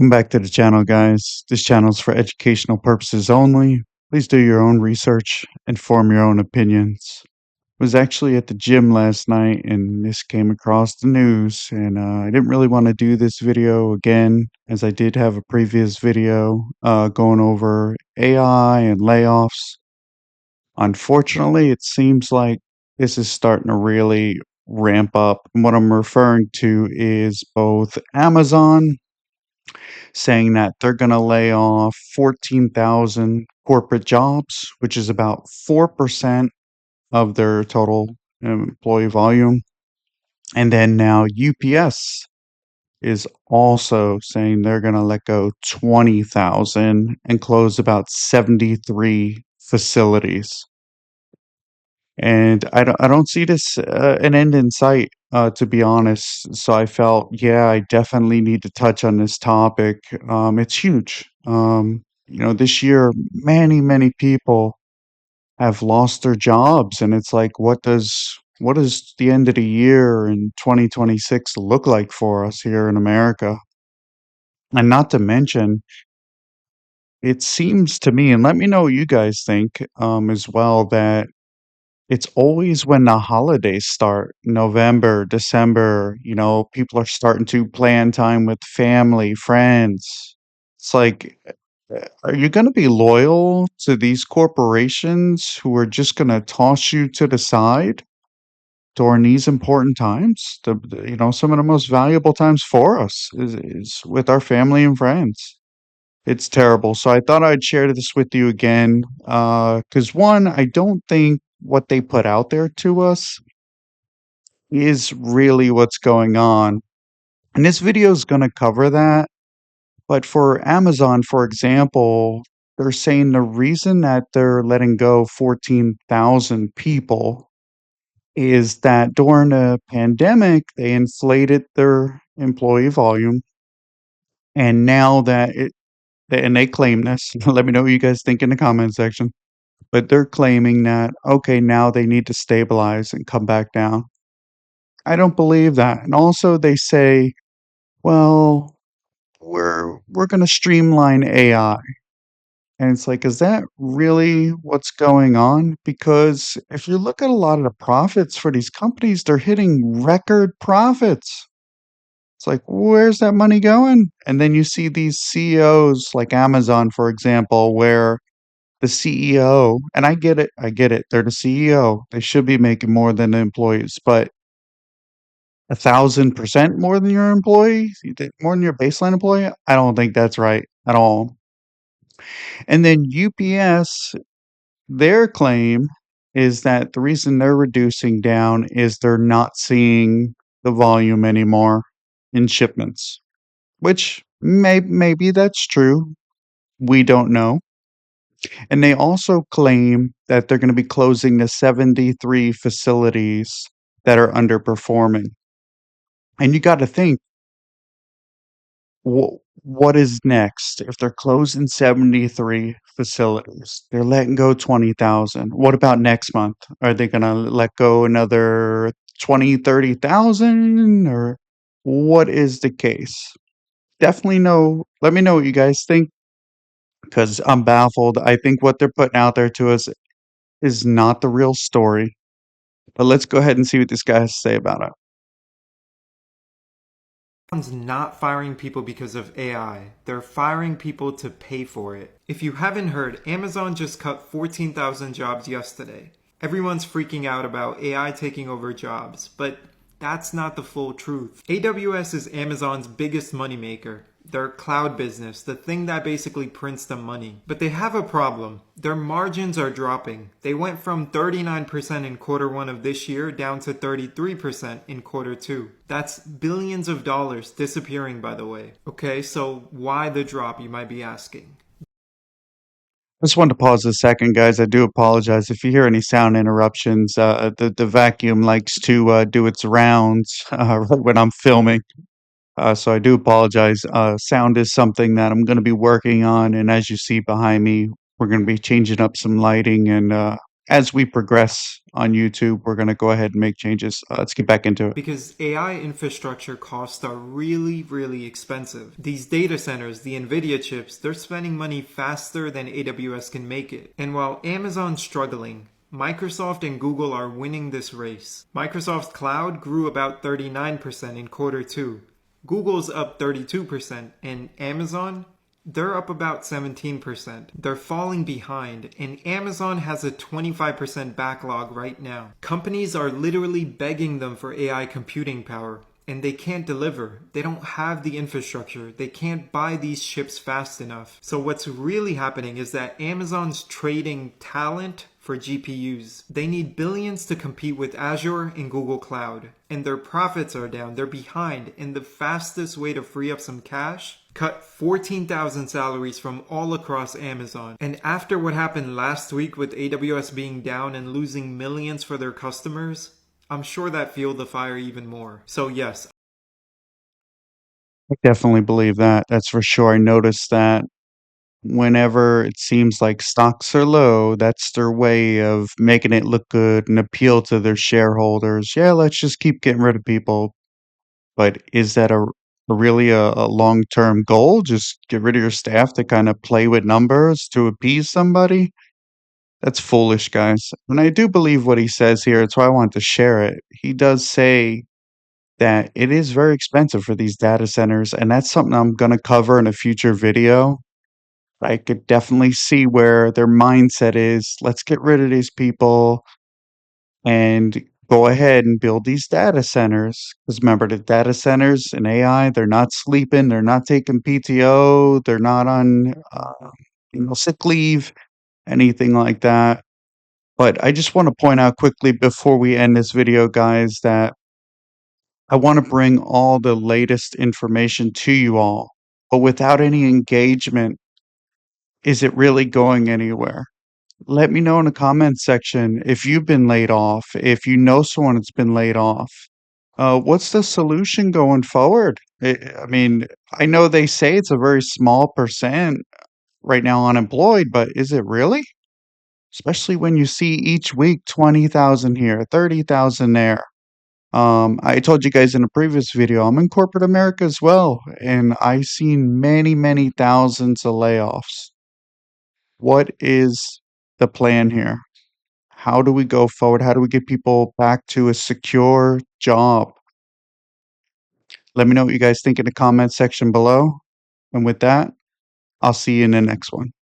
Welcome back to the channel, guys. This channel is for educational purposes only. Please do your own research and form your own opinions. I was actually at the gym last night and this came across the news, and I didn't really want to do this video again as I did have a previous video going over AI and layoffs. Unfortunately, it seems like this is starting to really ramp up. And what I'm referring to is both Amazon saying that they're going to lay off 14,000 corporate jobs, which is about 4% of their total employee volume. And then now UPS is also saying they're going to let go 20,000 and close about 73 facilities. And I don't see this an end in sight, to be honest. So I felt, yeah, I definitely need to touch on this topic. It's huge. This year, many people have lost their jobs, and it's like, what does the end of the year in 2026 look like for us here in America? And not to mention, it seems to me, and let me know what you guys think, as well, that it's always when the holidays start, November, December, people are starting to plan time with family, friends. It's like, are you going to be loyal to these corporations who are just going to toss you to the side during these important times? Some of the most valuable times for us is with our family and friends. It's terrible. So I thought I'd share this with you again. Because one, I don't think what they put out there to us is really what's going on. And this video is going to cover that. But for Amazon, for example, they're saying the reason that they're letting go 14,000 people is that during the pandemic, they inflated their employee volume. And now and they claim this, let me know what you guys think in the comment section. But they're claiming that, okay, now they need to stabilize and come back down. I don't believe that. And also they say, well, we're going to streamline AI. And it's like, is that really what's going on? Because if you look at a lot of the profits for these companies, they're hitting record profits. It's like, where's that money going? And then you see these CEOs like Amazon, for example, where the CEO, and I get it, they're the CEO. They should be making more than the employees, but 1,000% more than your employee, more than your baseline employee? I don't think that's right at all. And then UPS, their claim is that the reason they're reducing down is they're not seeing the volume anymore in shipments, which maybe that's true. We don't know. And they also claim that they're going to be closing the 73 facilities that are underperforming. And you got to think, what is next? If they're closing 73 facilities, they're letting go 20,000. What about next month? Are they going to let go another 20, 30,000? Or what is the case? Definitely know. Let me know what you guys think because I'm baffled. I think what they're putting out there to us is not the real story. But let's go ahead and see what this guy has to say about it. Amazon's not firing people because of AI. They're firing people to pay for it. If you haven't heard, Amazon just cut 14,000 jobs yesterday. Everyone's freaking out about AI taking over jobs, but that's not the full truth. AWS is Amazon's biggest moneymaker. Their cloud business, the thing that basically prints them money. But they have a problem. Their margins are dropping. They went from 39% in quarter one of this year down to 33% in quarter two. That's billions of dollars disappearing, by the way. Okay, so why the drop, you might be asking? I just wanted to pause a second, guys. I do apologize if you hear any sound interruptions. The vacuum likes to do its rounds right when I'm filming. So I do apologize. Sound is something that I'm going to be working on, and as you see behind me, we're going to be changing up some lighting and as we progress on YouTube, we're going to go ahead and make changes. Let's get back into it. Because AI infrastructure costs are really, really expensive. These data centers, the NVIDIA chips, they're spending money faster than AWS can make it. And while Amazon's struggling, Microsoft and Google are winning this race. Microsoft's cloud grew about 39% in quarter two. Google's up 32%, and Amazon, they're up about 17%. They're falling behind, and Amazon has a 25% backlog right now. Companies are literally begging them for AI computing power, and they can't deliver. They don't have the infrastructure. They can't buy these chips fast enough. So what's really happening is that Amazon's trading talent for GPUs. They need billions to compete with Azure and Google Cloud, and their profits are down. They're behind, and the fastest way to free up some cash, cut 14,000 salaries from all across Amazon. And after what happened last week with AWS being down and losing millions for their customers, I'm sure that fueled the fire even more. So yes, I definitely believe that. That's for sure. I noticed that whenever it seems like stocks are low, that's their way of making it look good and appeal to their shareholders. Yeah, let's just keep getting rid of people. But is that really a long-term goal? Just get rid of your staff to kind of play with numbers to appease somebody? That's foolish, guys. And I do believe what he says here. That's why I want to share it. He does say that it is very expensive for these data centers, and that's something I'm going to cover in a future video. I could definitely see where their mindset is. Let's get rid of these people and go ahead and build these data centers. Because remember, the data centers and AI, they're not sleeping, they're not taking PTO, they're not on sick leave, anything like that. But I just want to point out quickly before we end this video, guys, that I want to bring all the latest information to you all. But without any engagement, is it really going anywhere? Let me know in the comments section if you've been laid off, if you know someone that's been laid off. What's the solution going forward? I mean, I know they say it's a very small percent right now unemployed, but is it really? Especially when you see each week 20,000 here, 30,000 there. I told you guys in a previous video, I'm in corporate America as well, and I've seen many, many thousands of layoffs. What is the plan here? How do we go forward? How do we get people back to a secure job? Let me know what you guys think in the comment section below. And with that, I'll see you in the next one.